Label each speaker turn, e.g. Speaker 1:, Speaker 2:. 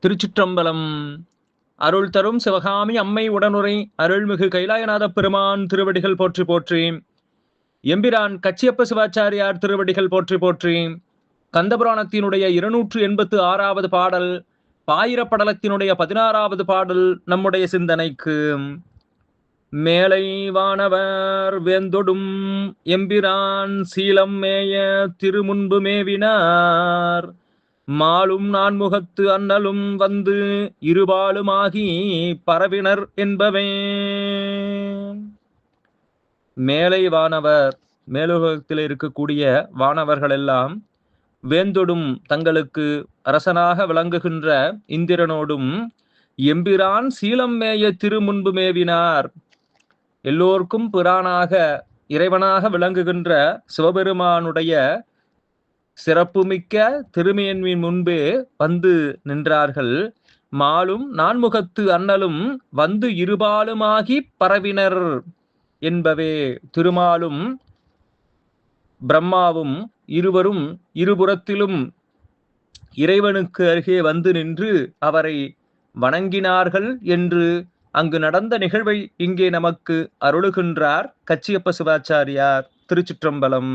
Speaker 1: திருச்சிற்றம்பலம். அருள் தரும் சிவகாமி அம்மை உடனுரை அருள்மிகு கைலாயநாத பெருமான் திருவடிகள் போற்றி போற்றி. எம்பிரான் கச்சியப்ப சிவாச்சாரியார் திருவடிகள் போற்றி போற்றி. கந்தபுராணத்தினுடைய 286வது பாடல், பாயிரப்படலத்தினுடைய 16வது பாடல் நம்முடைய சிந்தனைக்கு. மேலை வானவர் வேந்தொடும் எம்பிரான் சீலம் மேய திருமுன்பு மேவினார், மாலும் நான்முகத்து அண்ணலும் வந்து இருபாலுமாகி பரவினர் என்பவே. மேலை வானவர், மேலுலகத்தில் இருக்கக்கூடிய வானவர்கள் எல்லாம் வேந்தொடும் தங்களுக்கு அரசனாக விளங்குகின்ற இந்திரனோடும் எம்பிரான் சீலம் மேய திருமுன்பு மேவினார், எல்லோருக்கும் பிரானாக இறைவனாக விளங்குகின்ற சிவபெருமானுடைய சிறப்புமிக்க திருமேன்மின் முன்பே வந்து நின்றார்கள். மாலும் நான்முகத்து அண்ணலும் வந்து இருபாலுமாகி பரவினர் என்பவே. திருமாலும் பிரம்மாவும் இருவரும் இருபுறத்திலும் இறைவனுக்கு அருகே வந்து நின்று அவரை வணங்கினார்கள் என்று அங்கு நடந்த நிகழ்வை இங்கே நமக்கு அருளுகின்றார் கச்சியப்ப சிவாச்சாரியார். திருச்சிற்றம்பலம்.